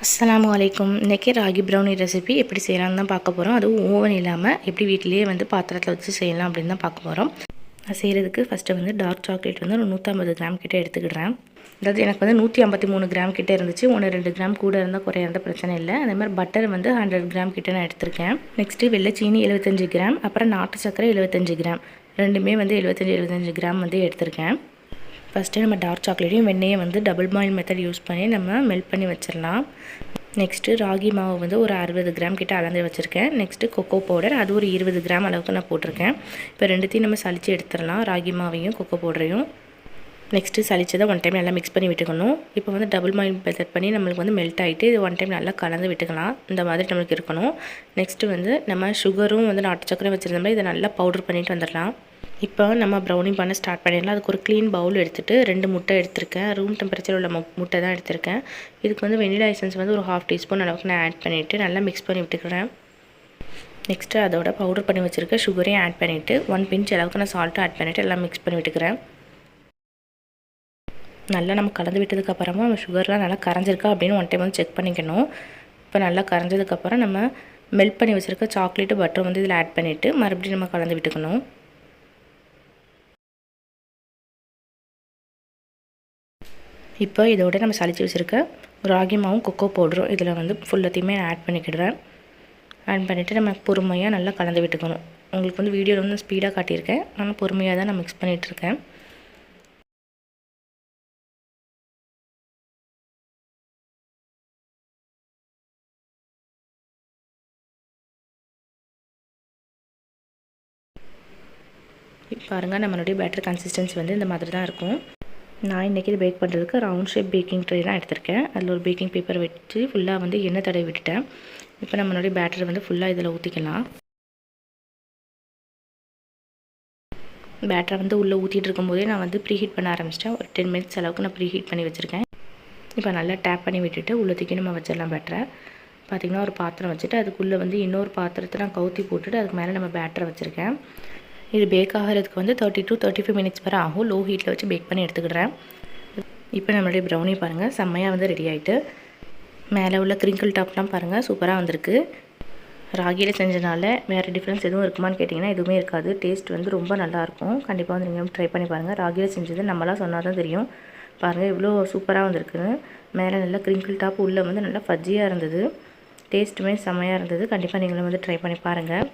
அஸ்ஸலாமு அலைக்கும். இன்றைக்கி ராகி ப்ரௌனி ரெசிபி எப்படி செய்யலாம்னு தான் பார்க்க போகிறோம். அதுவும் ஓவன் இல்லாமல் எப்படி வீட்டிலேயே பாத்திரத்தில் வச்சு செய்யலாம் அப்படின்னு தான் பார்க்க போகிறோம். நான் செய்கிறதுக்கு ஃபஸ்ட்டு டார்க் சாக்லேட் ஒரு 150 கிராம் கிட்டே எடுத்துக்கிடுறேன். அதாவது எனக்கு 153 கிராம் கிட்டே இருந்துச்சு. 1-2 கிராம் கூட இருந்தால் குறைய இருந்தால் பிரச்சனை இல்லை. அதே மாதிரி பட்டர் 100 கிராம் கிட்டே நான் எடுத்திருக்கேன். நெக்ஸ்ட்டு வெள்ளைச்சீனி 75 கிராம், அப்புறம் நாட்டு சர்க்கரை 75 கிராம், ரெண்டுமே 75 கிராம் எடுத்திருக்கேன். ஃபஸ்ட்டு நம்ம டார்க் சாக்லேட்டையும் வெண்ணெயை டபுள் பாயில் மெத்தட் யூஸ் பண்ணி நம்ம மெல்ட் பண்ணி வச்சிடலாம். நெக்ஸ்ட்டு ராகி மாவு ஒரு 60 கிராம் கிட்ட அளந்து வச்சுருக்கேன். நெக்ஸ்ட்டு கொக்கோ பவுடர் அது ஒரு 20 கிராம் அளவுக்கு நான் போட்டிருக்கேன். இப்போ ரெண்டுத்தையும் நம்ம சளிச்சு எடுத்துடலாம், ராகி மாவையும் கொக்கோ பவுடரையும். நெக்ஸ்ட்டு சளிச்சதை ஒன் டைம் நல்லா மிக்ஸ் பண்ணி விட்டுக்கணும். இப்போ டபுள் பாயில் மெத்தட் பண்ணி நம்மளுக்கு மெல்ட் ஆகிட்டு இது ஒன் டைம் நல்லா கலந்து விட்டுக்கலாம். இந்த மாதிரி நம்மளுக்கு இருக்கணும். நெக்ஸ்ட்டு நம்ம சுகரும் நாட்டு சக்கரை வச்சுருந்த மாதிரி இதை நல்லா பவுடர் பண்ணிவிட்டு வந்துடலாம். இப்போ நம்ம ப்ரௌனி பண்ண ஸ்டார்ட் பண்ணிடலாம். அதுக்கு ஒரு க்ளீன் பவுல் எடுத்துகிட்டு 2 முட்டை எடுத்திருக்கேன். ரூம் டெம்பரேச்சர் உள்ள முட்டை தான் எடுத்திருக்கேன். இதுக்கு வெனிலா எசன்ஸ் ஒரு 1/2 டீஸ்பூன் அளவுக்கு நான் ஆட் பண்ணிவிட்டு நல்லா மிக்ஸ் பண்ணி விட்டுக்கிறேன். நெக்ஸ்ட்டு அதோட பவுடர் பண்ணி வச்சுருக்க சுகரையும் ஆட் பண்ணிவிட்டு 1 பிஞ்ச் அளவுக்கு நான் சால்ட்டும் ஆட் பண்ணிவிட்டு எல்லாம் மிக்ஸ் பண்ணி விட்டுக்கிறேன். நல்லா நம்ம கலந்து விட்டதுக்கப்புறமா நம்ம சுகர்லாம் நல்லா கரைஞ்சிருக்கா அப்படின்னு ஒன் டைம் செக் பண்ணிக்கணும். இப்போ நல்லா கரைஞ்சதுக்கப்புறம் நம்ம மெல்ட் பண்ணி வச்சுருக்க சாக்லேட்டு பட்டர் இதில் ஆட் பண்ணிவிட்டு மறுபடியும் நம்ம கலந்து விட்டுக்கணும். இப்போ இதோட நம்ம சளிச்சு வச்சுருக்க ராகி மாவும் கொக்கோ பவுடரும் இதில் ஃபுல்லத்தையுமே ஆட் பண்ணிக்கிடுறேன். ஆட் பண்ணிவிட்டு நம்ம பொறுமையாக நல்லா கலந்து விட்டுக்கணும். உங்களுக்கு வீடியோவில் ஸ்பீடாக காட்டியிருக்கேன், ஆனால் பொறுமையாக தான் நான் மிக்ஸ் பண்ணிகிட்ருக்கேன். பாருங்கள், நம்மளுடைய பேட்டர் கன்சிஸ்டன்சி இந்த மாதிரி தான் இருக்கும். நான் இன்றைக்கி இது பேக் பண்ணுறதுக்கு ரவுண்ட் ஷேப் பேக்கிங் ட்ரே தான் எடுத்திருக்கேன். அதில் ஒரு பேக்கிங் பேப்பர் வச்சு ஃபுல்லாக எண்ணெய் தடவி விட்டுட்டேன். இப்போ நம்மளுடைய பேட்டர் ஃபுல்லாக இதில் ஊற்றிக்கலாம். பேட்டரை உள்ளே ஊற்றிட்டு இருக்கும்போதே நான் ப்ரீஹீட் பண்ண ஆரம்பிச்சிட்டேன். ஒரு 10 மினிட்ஸ் அளவுக்கு நான் ப்ரீஹீட் பண்ணி வச்சுருக்கேன். இப்போ நல்லா டேப் பண்ணி விட்டுட்டு உள்ளே தூக்கி நம்ம வச்சிடலாம். பேட்டரை பார்த்திங்கன்னா ஒரு பாத்திரம் வச்சுட்டு அதுக்குள்ளே இன்னொரு பாத்திரத்தை நான் கவுத்தி போட்டுட்டு அதுக்கு மேலே நம்ம பேட்டரை வச்சுருக்கேன். இது பேக் ஆகிறதுக்கு 30 to 35 மினிட்ஸ் வரை ஆகும். லோ ஹீட்டில் வச்சு பேக் பண்ணி எடுத்துக்கிடுறேன். இப்போ நம்மளுடைய ப்ரௌனி பாருங்கள் செம்மையாக ரெடி ஆகிட்டு, மேலே உள்ள கிரிங்கிள் டாப்லாம் பாருங்கள் சூப்பராக வந்திருக்கு. ராகியில் செஞ்சனால வேறு டிஃப்ரென்ஸ் எதுவும் இருக்குமான்னு கேட்டிங்கன்னா எதுவுமே இருக்காது. டேஸ்ட் ரொம்ப நல்லாயிருக்கும். கண்டிப்பாக நீங்கள் ட்ரை பண்ணி பாருங்கள். ராகியில் செஞ்சது நம்மளாம் சொன்னால் தான் தெரியும். பாருங்கள் இவ்வளோ சூப்பராக வந்திருக்குன்னு. மேலே நல்லா கிரிங்கிள் டாப் உள்ளே நல்லா ஃபஜ்ஜியாக இருந்தது. டேஸ்ட்டுமே செம்மையாக இருந்தது. கண்டிப்பாக நீங்களும் ட்ரை பண்ணி பாருங்கள்.